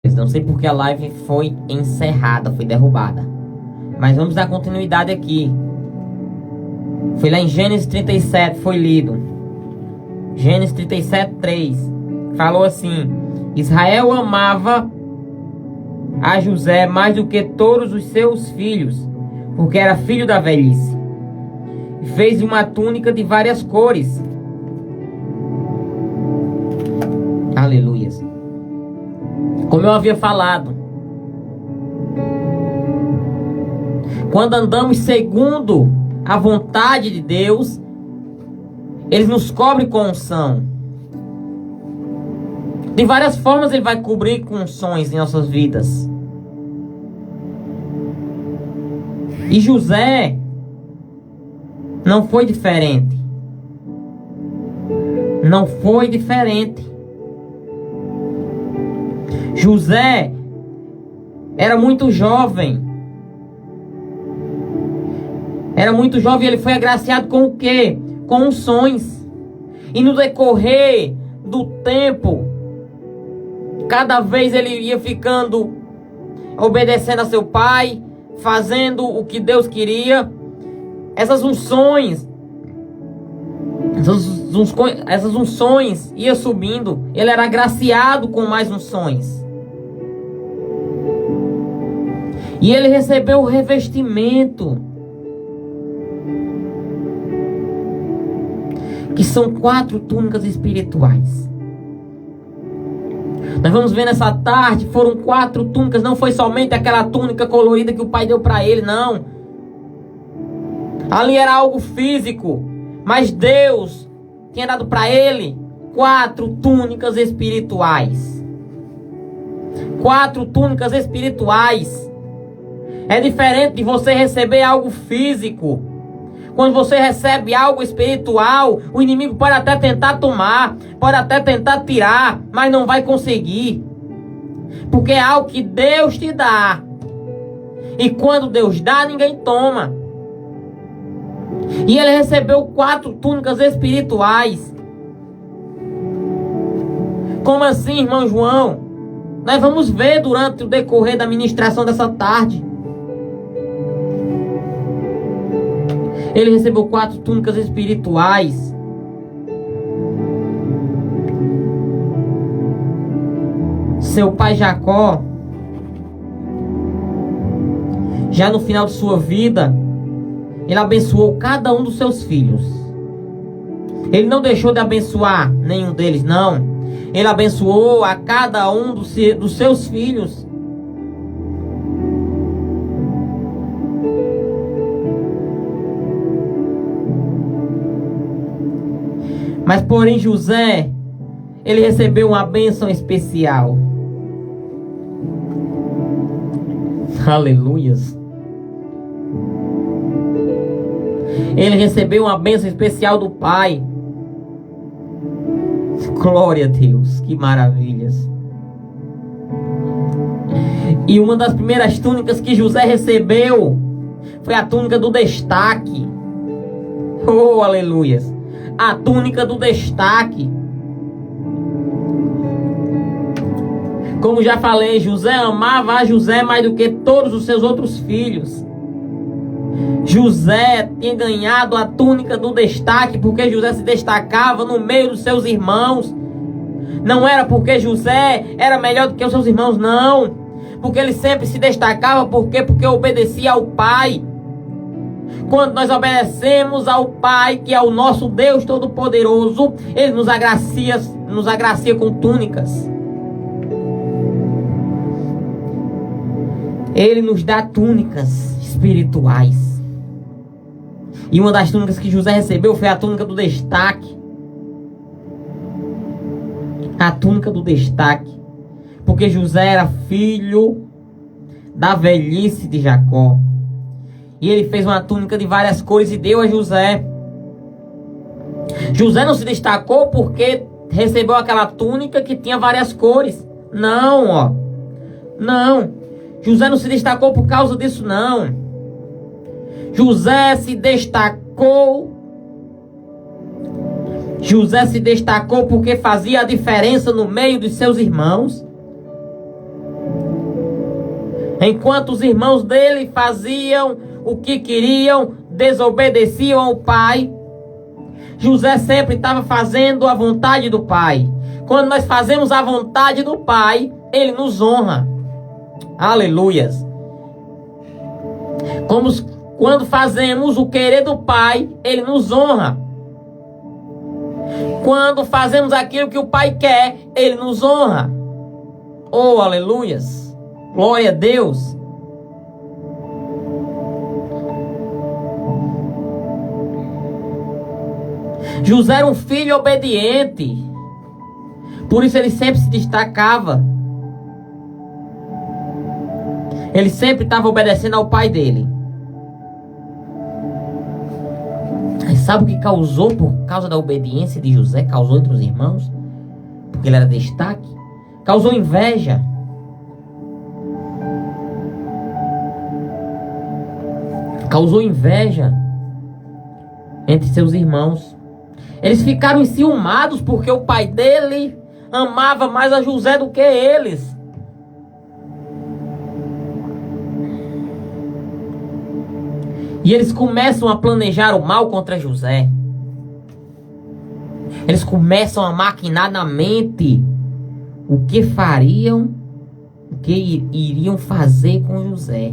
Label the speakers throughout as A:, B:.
A: Não sei porque a live foi encerrada, foi derrubada. Mas vamos dar continuidade aqui. Foi lá em Gênesis 37, foi lido. Gênesis 37, 3. Falou assim: Israel amava a José mais do que todos os seus filhos, porque era filho da velhice. E fez uma túnica de várias cores. Aleluias. Como eu havia falado, quando andamos segundo a vontade de Deus, Ele nos cobre com unção. De várias formas Ele vai cobrir com unções em nossas vidas. E José não foi diferente. Não foi diferente. José era muito jovem. Era muito jovem e ele foi agraciado com o quê? Com unções. E no decorrer do tempo, cada vez ele ia ficando obedecendo a seu pai, fazendo o que Deus queria. Essas unções ia subindo. Ele era agraciado com mais unções. E ele recebeu o revestimento, que são 4 túnicas espirituais. Nós vamos ver nessa tarde, foram 4 túnicas. Não foi somente aquela túnica colorida que o pai deu para ele, não. Ali era algo físico, mas Deus tinha dado para ele 4 túnicas espirituais. 4 túnicas espirituais. É diferente de você receber algo físico. Quando você recebe algo espiritual, o inimigo pode até tentar tomar, pode até tentar tirar, mas não vai conseguir. Porque é algo que Deus te dá. E quando Deus dá, ninguém toma. E ele recebeu 4 túnicas espirituais. Como assim, irmão João? Nós vamos ver durante o decorrer da ministração dessa tarde. Ele recebeu 4 túnicas espirituais. Seu pai Jacó, já no final de sua vida, ele abençoou cada um dos seus filhos. Ele não deixou de abençoar nenhum deles, não. Ele abençoou a cada um dos seus filhos. Mas porém José, ele recebeu uma bênção especial. Aleluias. Ele recebeu uma bênção especial do pai. Glória a Deus, que maravilhas. E uma das primeiras túnicas que José recebeu foi a túnica do destaque. Oh, aleluias. A túnica do destaque. Como já falei, José amava a José mais do que todos os seus outros filhos. José tinha ganhado a túnica do destaque porque José se destacava no meio dos seus irmãos. Não era porque José era melhor do que os seus irmãos, não. Porque ele sempre se destacava, porque obedecia ao pai. Quando nós obedecemos ao Pai, que é o nosso Deus Todo-Poderoso, Ele nos agracia com túnicas. Ele nos dá túnicas espirituais. E uma das túnicas que José recebeu foi a túnica do destaque. A túnica do destaque. Porque José era filho da velhice de Jacó. E ele fez uma túnica de várias cores e deu a José. José não se destacou porque recebeu aquela túnica que tinha várias cores. Não, ó. Não. José não se destacou por causa disso, não. José se destacou. José se destacou porque fazia a diferença no meio dos seus irmãos. Enquanto os irmãos dele faziam o que queriam, desobedeciam ao pai, José sempre estava fazendo a vontade do pai. Quando nós fazemos a vontade do pai, ele nos honra. Aleluias. Quando fazemos o querer do pai, ele nos honra. Quando fazemos aquilo que o pai quer, ele nos honra. Oh, aleluias. Glória a Deus. José era um filho obediente. Por isso ele sempre se destacava. Ele sempre estava obedecendo ao pai dele. E sabe o que causou por causa da obediência de José? Causou entre os irmãos? Porque ele era destaque. Causou inveja. Causou inveja entre seus irmãos. Eles ficaram enciumados porque o pai dele amava mais a José do que eles. E eles começam a planejar o mal contra José. Eles começam a maquinar na mente o que fariam, o que iriam fazer com José.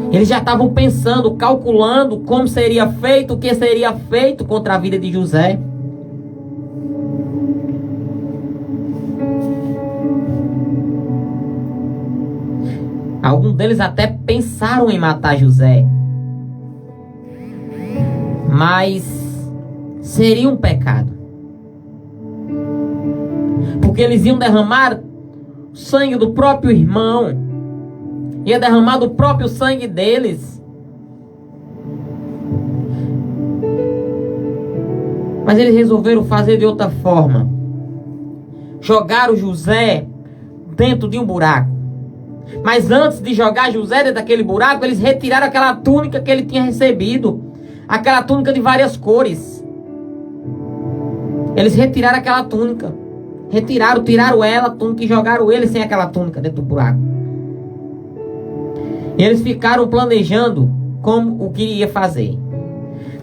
A: Eles já estavam pensando, calculando como seria feito, o que seria feito contra a vida de José. Alguns deles até pensaram em matar José. Mas seria um pecado. Porque eles iam derramar o sangue do próprio irmão. Ia derramar do próprio sangue deles. Mas eles resolveram fazer de outra forma. Jogaram José dentro de um buraco. Mas antes de jogar José dentro daquele buraco, eles retiraram aquela túnica que ele tinha recebido. Aquela túnica de várias cores. Eles retiraram aquela túnica. Tiraram ela, a túnica, e jogaram ele sem aquela túnica dentro do buraco. E eles ficaram planejando como o que ia fazer.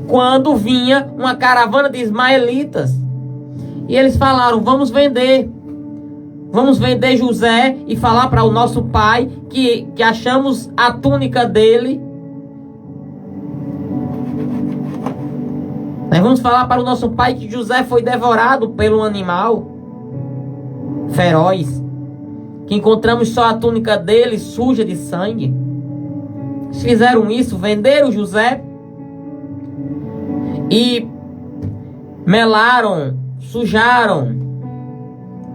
A: Quando vinha uma caravana de ismaelitas, e eles falaram: vamos vender José e falar para o nosso pai que achamos a túnica dele. Nós vamos falar para o nosso pai que José foi devorado pelo animal feroz, que encontramos só a túnica dele suja de sangue. Eles fizeram isso, venderam José e melaram, sujaram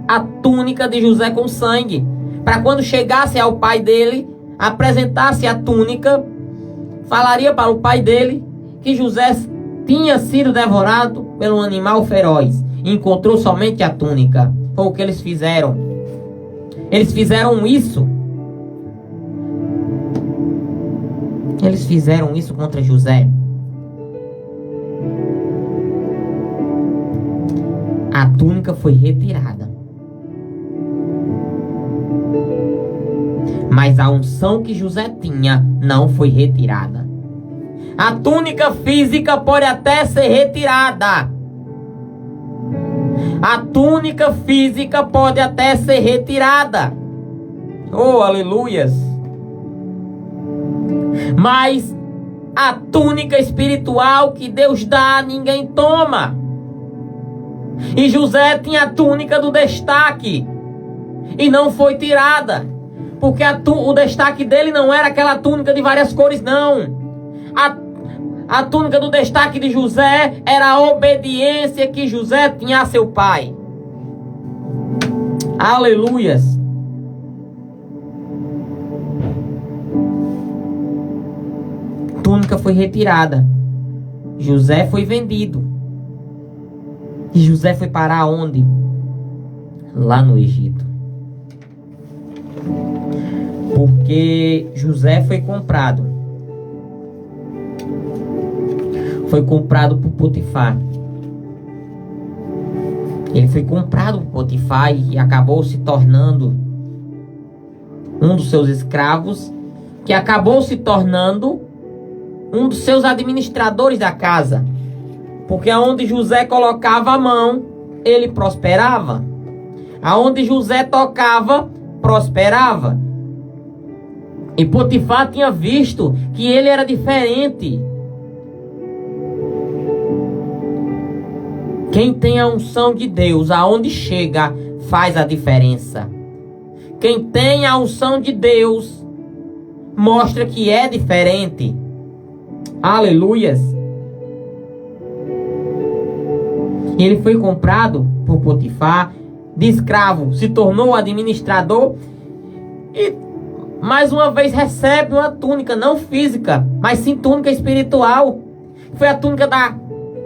A: a túnica de José com sangue, para quando chegasse ao pai dele, apresentasse a túnica, falaria para o pai dele que José tinha sido devorado pelo animal feroz e encontrou somente a túnica. Foi o que eles fizeram. Eles fizeram isso. Eles fizeram isso contra José. A túnica foi retirada. Mas a unção que José tinha não foi retirada. A túnica física pode até ser retirada. A túnica física pode até ser retirada. Oh, aleluias. Mas a túnica espiritual que Deus dá, ninguém toma. E José tinha a túnica do destaque e não foi tirada. Porque o destaque dele não era aquela túnica de várias cores, não. A túnica do destaque de José era a obediência que José tinha a seu pai. Aleluias. A túnica foi retirada. José foi vendido. E José foi parar onde? Lá no Egito. Porque José foi comprado. Foi comprado por Potifar. Ele foi comprado por Potifar e acabou se tornando um dos seus escravos, que acabou se tornando um dos seus administradores da casa. Porque aonde José colocava a mão, ele prosperava. Aonde José tocava, prosperava. E Potifar tinha visto que ele era diferente. Quem tem a unção de Deus, aonde chega, faz a diferença. Quem tem a unção de Deus, mostra que é diferente. Aleluias. Ele foi comprado por Potifar, de escravo, se tornou administrador e mais uma vez recebe uma túnica, não física, mas sim túnica espiritual. Foi a túnica da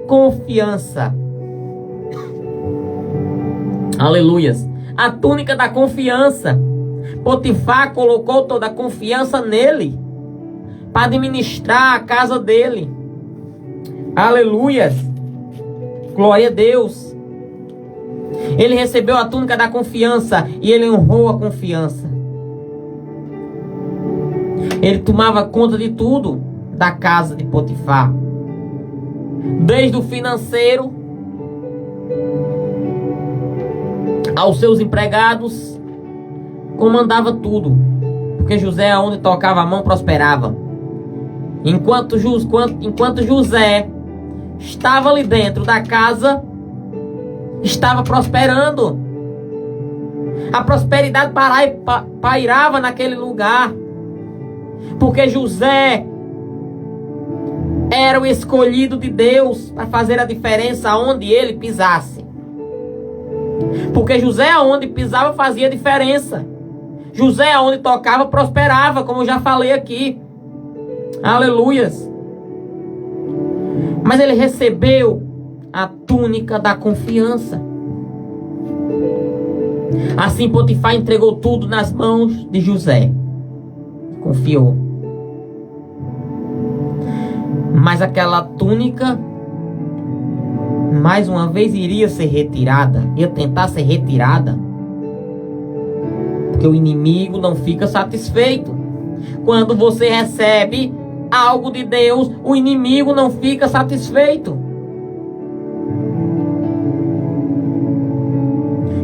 A: confiança. Aleluias. A túnica da confiança. Potifar colocou toda a confiança nele para administrar a casa dele. Aleluias. Glória a Deus. Ele recebeu a túnica da confiança e ele honrou a confiança. Ele tomava conta de tudo da casa de Potifar. Desde o financeiro aos seus empregados, comandava tudo. Porque José, onde tocava a mão, prosperava. Enquanto José estava ali dentro da casa, estava prosperando. A prosperidade pairava naquele lugar. Porque José era o escolhido de Deus para fazer a diferença onde ele pisasse. Porque José, aonde pisava, fazia diferença. José, aonde tocava, prosperava, como eu já falei aqui. Aleluias. Mas ele recebeu a túnica da confiança. Assim Potifar entregou tudo nas mãos de José. Confiou. Mas aquela túnica, mais uma vez, iria ser retirada. Ia tentar ser retirada. Porque o inimigo não fica satisfeito. Quando você recebe algo de Deus, o inimigo não fica satisfeito.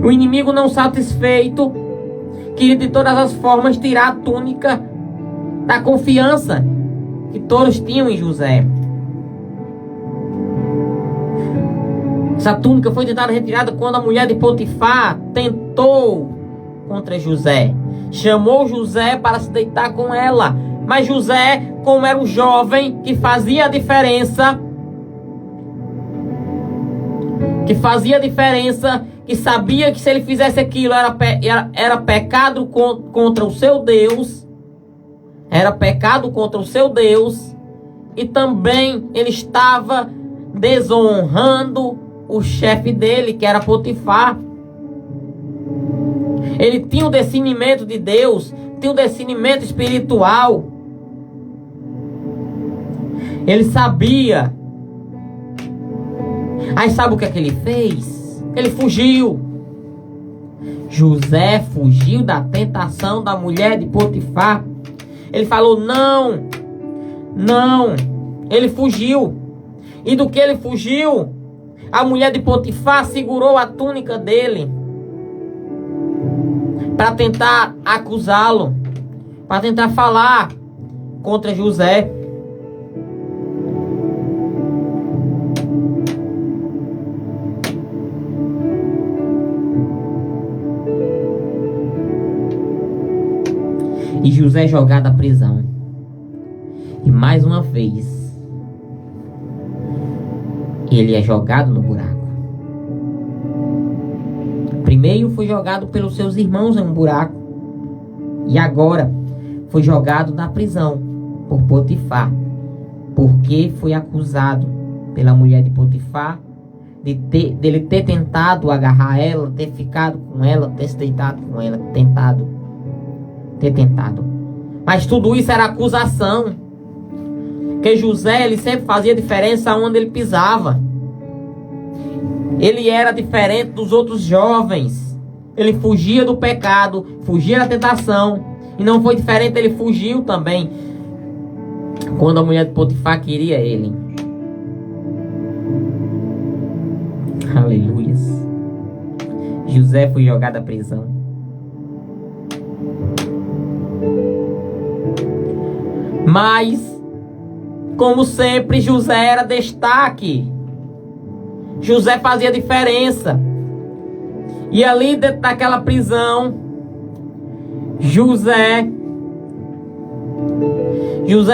A: O inimigo não satisfeito queria de todas as formas tirar a túnica da confiança que todos tinham em José. Essa túnica foi tentada retirada quando a mulher de Potifar tentou contra José. Chamou José para se deitar com ela. Mas José, como era um jovem que fazia a diferença, que sabia que se ele fizesse aquilo era pecado contra o seu Deus, era pecado contra o seu Deus, e também ele estava desonrando o chefe dele, que era Potifar. Ele tinha o discernimento de Deus, tinha o discernimento espiritual. Ele sabia. Aí sabe o que é que ele fez? Ele fugiu. José fugiu da tentação da mulher de Potifar. Ele falou não. Ele fugiu. E do que ele fugiu, a mulher de Potifar segurou a túnica dele para tentar acusá-lo, para tentar falar contra José. E José é jogado à prisão. E mais uma vez, ele é jogado no buraco. Primeiro foi jogado pelos seus irmãos em um buraco. E agora foi jogado na prisão por Potifar. Porque foi acusado pela mulher de Potifar dele ter tentado agarrar ela, ter ficado com ela, ter se deitado com ela, ter tentado. Mas tudo isso era acusação. Porque José, ele sempre fazia diferença onde ele pisava. Ele era diferente dos outros jovens. Ele fugia do pecado, fugia da tentação. E não foi diferente, ele fugiu também quando a mulher de Potifar queria ele. Aleluias. José foi jogado à prisão. Mas, como sempre, José era destaque. José fazia diferença. E ali dentro daquela prisão, José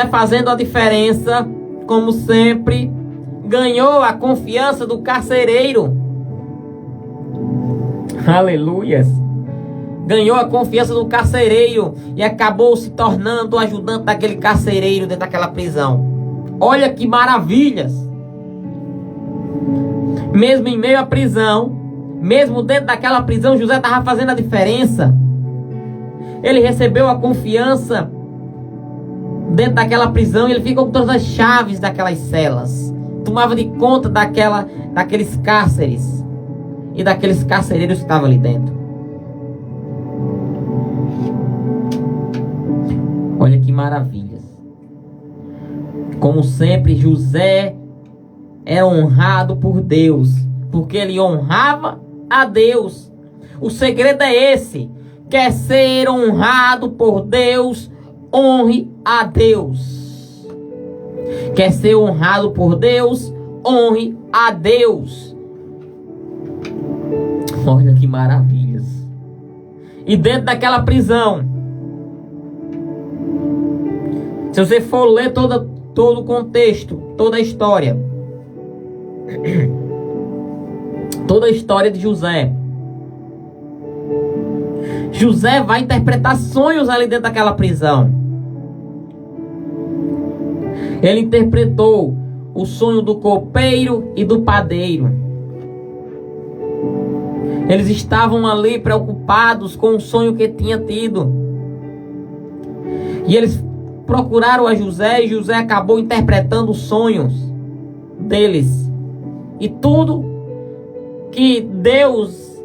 A: fazendo a diferença, como sempre, ganhou a confiança do carcereiro. Aleluias. Ganhou a confiança do carcereiro e acabou se tornando o ajudante daquele carcereiro dentro daquela prisão. Olha que maravilhas. Mesmo em meio à prisão, mesmo dentro daquela prisão, José estava fazendo a diferença. Ele recebeu a confiança dentro daquela prisão e ele ficou com todas as chaves daquelas celas. Tomava de conta daqueles cárceres e daqueles carcereiros que estavam ali dentro. Olha que maravilhas. Como sempre, José era honrado por Deus, porque ele honrava a Deus. O segredo é esse: quer ser honrado por Deus, honre a Deus. Quer ser honrado por Deus, honre a Deus. Olha que maravilhas. E dentro daquela prisão, se você for ler todo o contexto, toda a história de José, José vai interpretar sonhos ali dentro daquela prisão. Ele interpretou o sonho do copeiro e do padeiro. Eles estavam ali preocupados com o sonho que tinha tido. E eles procuraram a José, e José acabou interpretando os sonhos deles. E tudo que Deus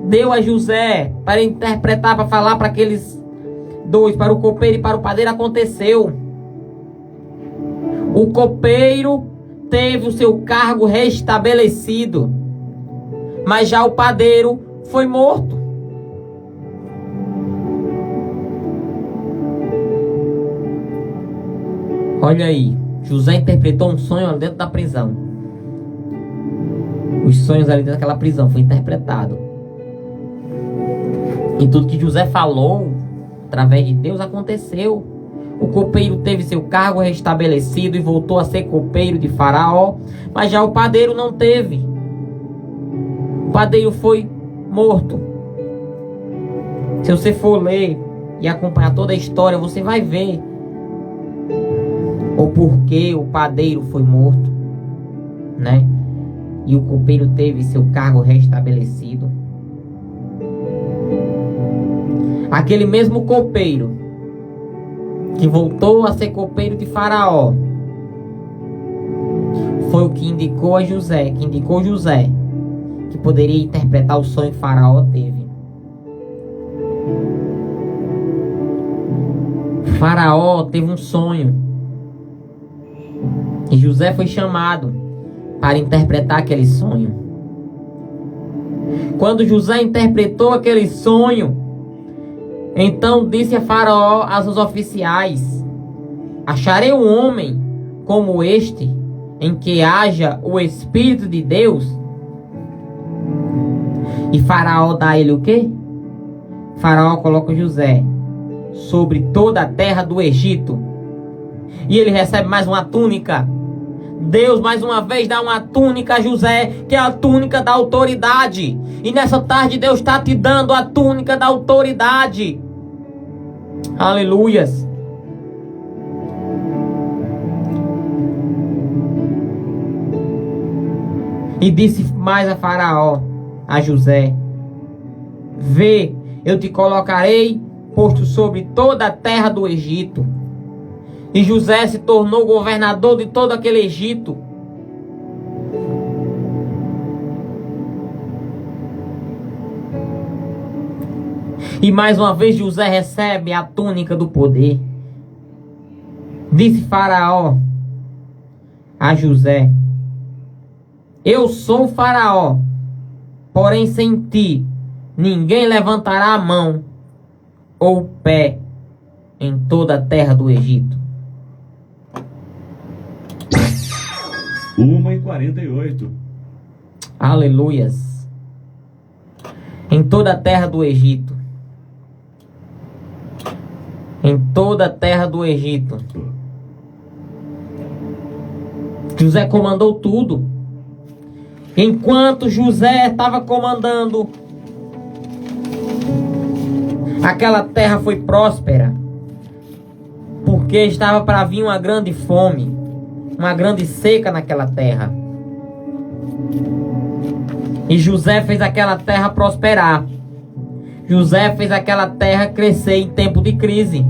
A: deu a José para interpretar, para falar para aqueles dois, para o copeiro e para o padeiro, aconteceu. O copeiro teve o seu cargo restabelecido, mas já o padeiro foi morto. Olha aí, José interpretou um sonho ali dentro da prisão. Os sonhos ali dentro daquela prisão foi interpretado. E tudo que José falou através de Deus aconteceu. O copeiro teve seu cargo restabelecido e voltou a ser copeiro de Faraó, mas já o padeiro não teve. O padeiro foi morto. Se você for ler e acompanhar toda a história, você vai ver o porquê o padeiro foi morto, né? E o copeiro teve seu cargo restabelecido. Aquele mesmo copeiro que voltou a ser copeiro de Faraó foi o que indicou a José, que poderia interpretar o sonho que Faraó teve. Faraó teve um sonho e José foi chamado para interpretar aquele sonho. Quando José interpretou aquele sonho, então disse a Faraó a seus oficiais: acharei um homem como este, em que haja o Espírito de Deus? E Faraó dá a ele o quê? Faraó coloca José sobre toda a terra do Egito. E ele recebe mais uma túnica. Deus mais uma vez dá uma túnica a José, que é a túnica da autoridade. E nessa tarde Deus está te dando a túnica da autoridade. Aleluias. E disse mais a Faraó, a José: vê, eu te colocarei posto sobre toda a terra do Egito. E José se tornou governador de todo aquele Egito. E mais uma vez José recebe a túnica do poder. Disse Faraó a José: eu sou Faraó, porém sem ti ninguém levantará a mão ou pé em toda a terra do Egito.
B: 1h48.
A: Aleluias. Em toda a terra do Egito. Em toda a terra do Egito. José comandou tudo. Enquanto José estava comandando, aquela terra foi próspera, porque estava para vir uma grande fome, uma grande seca naquela terra. E José fez aquela terra prosperar. José fez aquela terra crescer em tempo de crise.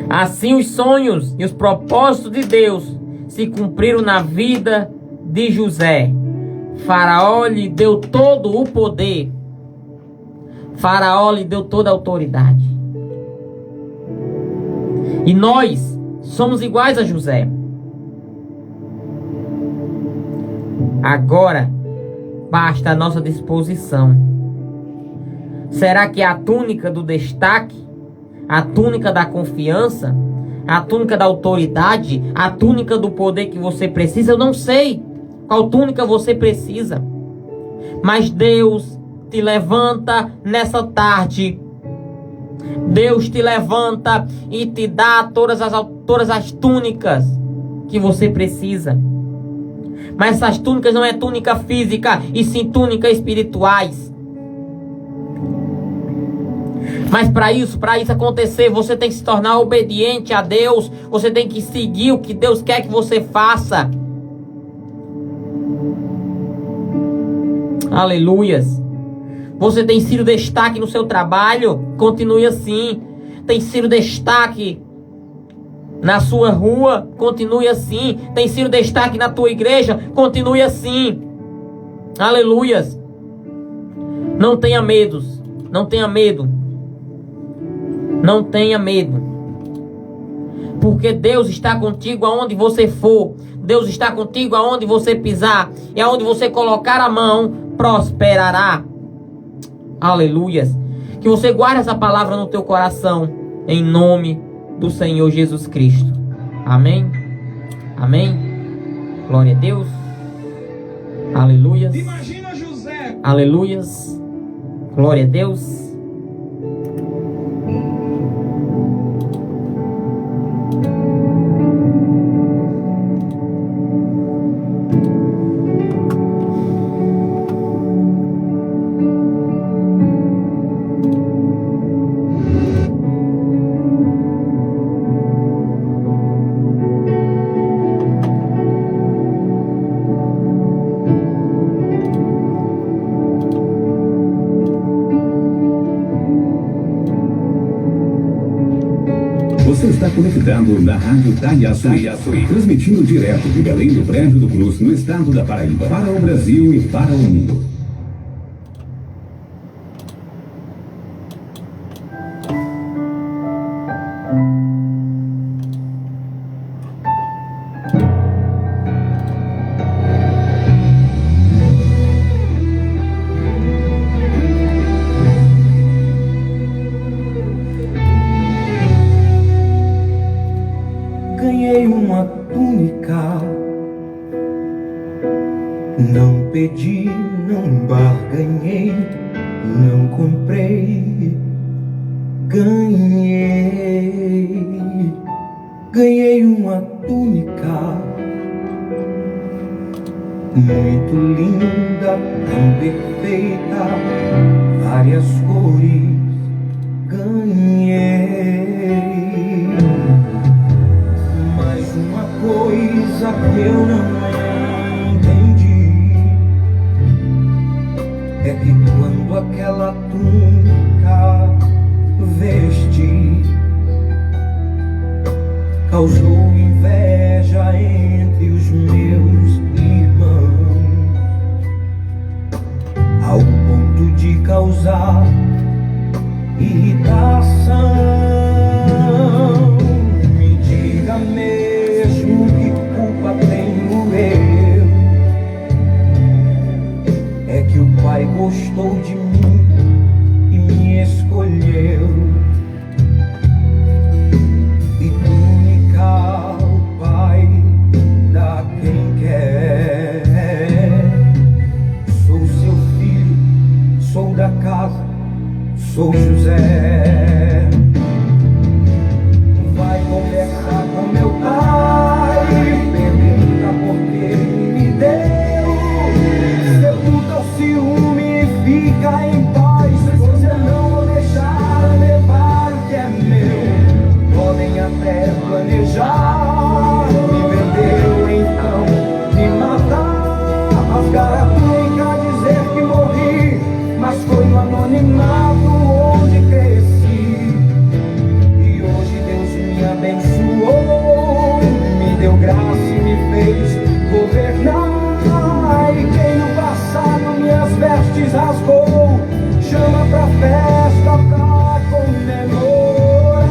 A: Assim os sonhos e os propósitos de Deus se cumpriram na vida de José. Faraó lhe deu todo o poder. Faraó lhe deu toda a autoridade. E nós somos iguais a José. Agora basta a nossa disposição. Será que é a túnica do destaque, a túnica da confiança, a túnica da autoridade, a túnica do poder que você precisa? Eu não sei qual túnica você precisa, mas Deus te levanta nessa tarde. Deus te levanta e te dá todas as túnicas que você precisa. Mas essas túnicas não é túnica física, e sim túnicas espirituais. Mas para isso acontecer, você tem que se tornar obediente a Deus. Você tem que seguir o que Deus quer que você faça. Aleluias. Você tem sido destaque no seu trabalho? Continue assim. Tem sido destaque na sua rua? Continue assim. Tem sido destaque na tua igreja? Continue assim. Aleluias. Não tenha medos. Não tenha medo. Não tenha medo. Porque Deus está contigo aonde você for. Deus está contigo aonde você pisar. E aonde você colocar a mão, prosperará. Aleluias. Que você guarde essa palavra no teu coração, em nome do Senhor Jesus Cristo. Amém. Amém. Glória a Deus. Aleluias.
B: Imagina José.
A: Aleluias. Glória a Deus.
B: Você está conectado na Rádio Itaiaçu, transmitindo direto de Belém do Prédio do Cruz, no estado da Paraíba, para o Brasil e para o mundo.
C: Ganhei uma túnica, não pedi, não barganhei, não comprei, ganhei uma túnica muito linda, tão perfeita, várias cores, ganhei. Coisa que eu não entendi é que quando aquela túnica vesti, causou inveja entre os meus irmãos, ao ponto de causar irritação. Me diga mesmo que culpa tenho eu. É que o Pai gostou de mim e me escolheu. E túnica o Pai dá quem quer. Sou seu filho, sou da casa, sou José. Vai conversar com meu pai, pergunta por que ele me deu. Sepulta o ciúme e fica em paz, pois eu não vou deixar levar o que é meu. Podem até planejar, me vendeu então me matar, rasgar a túnica, dizer que morri, mas foi no anonimato onde cresci. E hoje Deus me abençoou, me deu graça e me fez governar. E quem no passado minhas vestes rasgou, chama pra festa pra comemorar.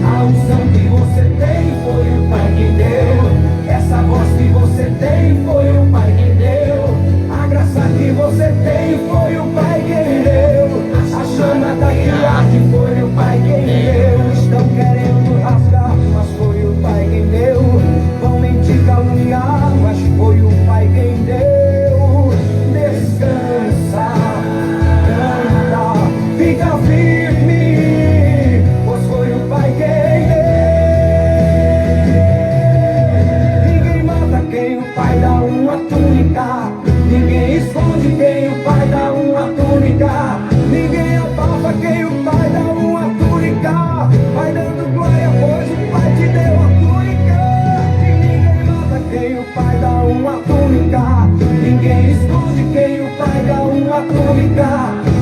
C: A unção que você tem foi o Pai que deu. Essa voz que você tem foi o Pai que deu. A graça que você tem foi o Pai quem deu. A chama da que arde foi o Pai quem deu. Estão querendo rasgar, mas foi o Pai quem deu. Vão mentir, caluniar, mas foi o Pai quem deu. Descansa, canta, fica firme, pois foi o Pai quem deu. Ninguém mata quem o Pai dá uma túnica. Ninguém esconde quem o Pai dá uma túnica. Ninguém abafa quem o Pai dá uma túnica. Vai dando glória, pois o Pai te deu a túnica. E ninguém mata quem o Pai dá uma túnica. Ninguém esconde quem o Pai dá uma túnica.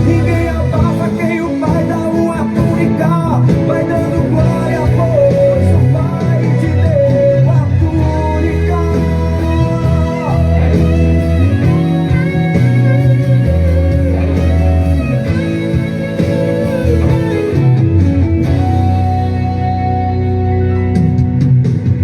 C: Ninguém abafa quem o Pai dá uma túnica. Vai dando glória, pois o Pai te deu a túnica.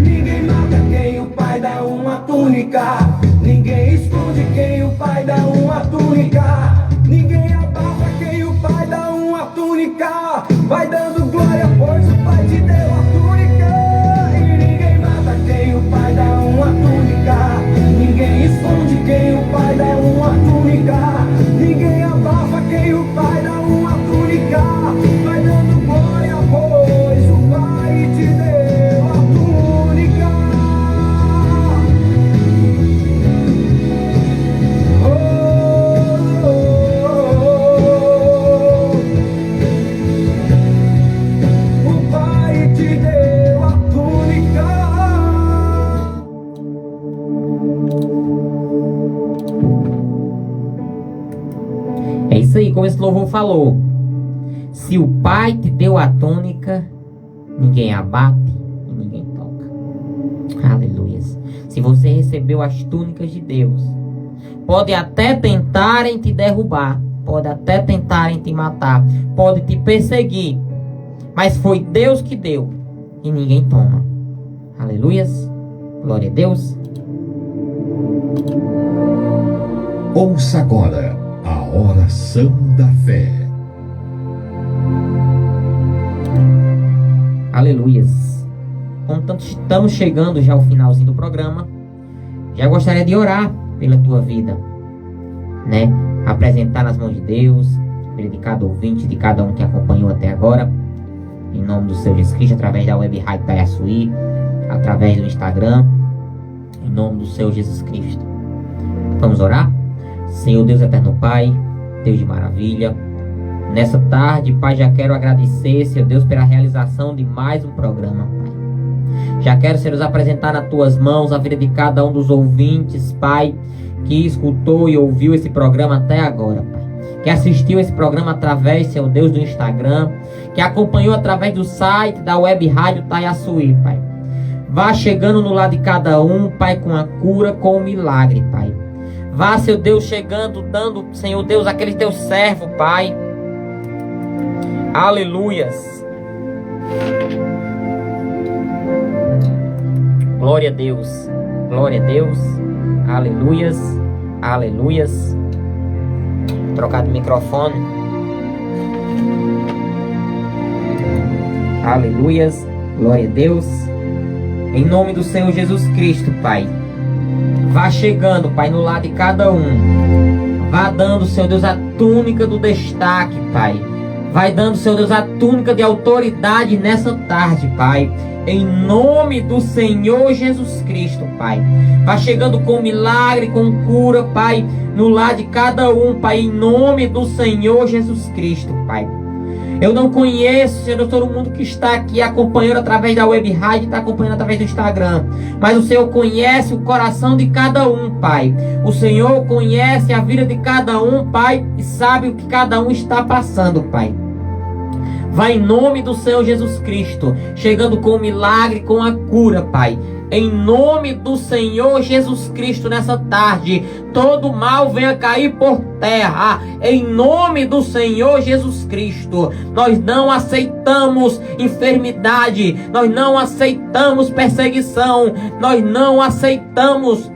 C: Ninguém mata quem o Pai dá uma túnica. Ninguém esconde quem o Pai dá uma túnica. Ninguém abafa quem o Pai dá uma túnica. Vai dando glória, pois o Pai te deu a túnica. E ninguém mata quem o Pai dá uma túnica. Ninguém esconde quem o Pai dá uma túnica. Ninguém abafa quem o Pai dá uma túnica. Vai dando glória, pois o Pai te deu a túnica. O Pai te deu a túnica.
A: É isso aí, como esse louvor falou. Se o Pai te deu a túnica, ninguém abate e ninguém toca. Aleluia. Se você recebeu as túnicas de Deus, pode até tentarem te derrubar, pode até tentarem te matar, pode te perseguir, mas foi Deus que deu e ninguém toma. Aleluia. Glória a Deus.
D: Ouça agora a oração da fé.
A: Aleluias. Como estamos chegando já ao finalzinho do programa, já gostaria de orar pela tua vida, né? Apresentar nas mãos de Deus, vida de cada ouvinte, de cada um que acompanhou até agora, em nome do Senhor Jesus Cristo, através da Web Rádio Itaiaçuí, através do Instagram, em nome do Senhor Jesus Cristo. Vamos orar? Senhor Deus eterno Pai, Deus de maravilha, nessa tarde, Pai, já quero agradecer, Senhor Deus, pela realização de mais um programa, Pai. Já quero, Senhor, apresentar nas tuas mãos a vida de cada um dos ouvintes, Pai, que escutou e ouviu esse programa até agora, Pai. Que assistiu esse programa através, Senhor Deus, do Instagram, que acompanhou através do site da Web Rádio Itaiaçuí, Pai. Vá chegando no lado de cada um, Pai, com a cura, com o milagre, Pai. Vá, Senhor Deus, chegando, dando, Senhor Deus, aquele teu servo, Pai. Aleluias. Glória a Deus. Glória a Deus. Aleluias. Aleluias. Trocar de microfone. Aleluias. Glória a Deus. Em nome do Senhor Jesus Cristo, Pai. Vá chegando, Pai, no lado de cada um. Vá dando, Senhor Deus, a túnica do destaque, Pai. Vai dando, Senhor Deus, a túnica de autoridade nessa tarde, Pai. Em nome do Senhor Jesus Cristo, Pai. Vá chegando com milagre, com cura, Pai, no lar de cada um, Pai. Em nome do Senhor Jesus Cristo, Pai. Eu não conheço, Senhor, todo mundo que está aqui acompanhando através da web rádio, está acompanhando através do Instagram. Mas o Senhor conhece o coração de cada um, Pai. O Senhor conhece a vida de cada um, Pai, e sabe o que cada um está passando, Pai. Vai em nome do Senhor Jesus Cristo, chegando com o milagre, com a cura, Pai. Em nome do Senhor Jesus Cristo, nessa tarde, todo mal venha cair por terra. Em nome do Senhor Jesus Cristo, nós não aceitamos enfermidade, nós não aceitamos perseguição, nós não aceitamos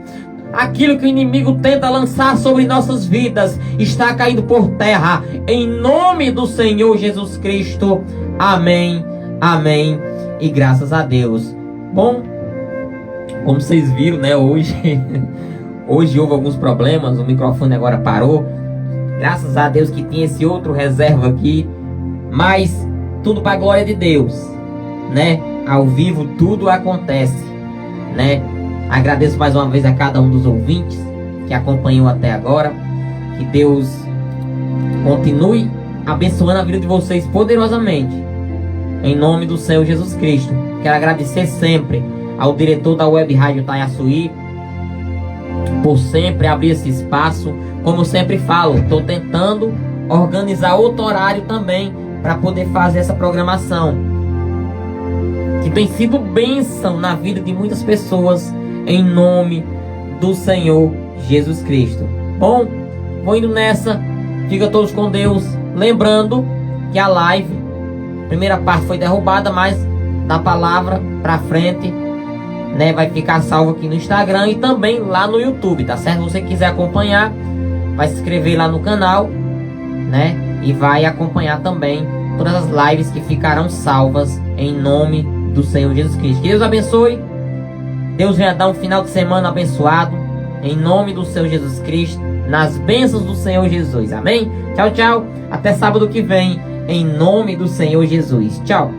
A: aquilo que o inimigo tenta lançar sobre nossas vidas. Está caindo por terra, em nome do Senhor Jesus Cristo. Amém, amém e graças a Deus. Bom, como vocês viram, né, hoje houve alguns problemas, o microfone agora parou. Graças a Deus que tinha esse outro reserva aqui, mas tudo para a glória de Deus, né? Ao vivo tudo acontece, né? Agradeço mais uma vez a cada um dos ouvintes que acompanhou até agora. Que Deus continue abençoando a vida de vocês poderosamente, em nome do Senhor Jesus Cristo. Quero agradecer sempre ao diretor da web rádio Itaiaçuí por sempre abrir esse espaço. Como sempre falo, estou tentando organizar outro horário também para poder fazer essa programação, que tem sido bênção na vida de muitas pessoas, em nome do Senhor Jesus Cristo. Bom, vou indo nessa. Fica todos com Deus. Lembrando que a live, primeira parte foi derrubada, mas da palavra pra frente, né, vai ficar salvo aqui no Instagram e também lá no YouTube, tá certo? Se você quiser acompanhar, vai se inscrever lá no canal, né? E vai acompanhar também todas as lives que ficarão salvas em nome do Senhor Jesus Cristo. Que Deus abençoe. Deus venha dar um final de semana abençoado, em nome do Senhor Jesus Cristo, nas bênçãos do Senhor Jesus. Amém? Tchau, tchau. Até sábado que vem, em nome do Senhor Jesus. Tchau.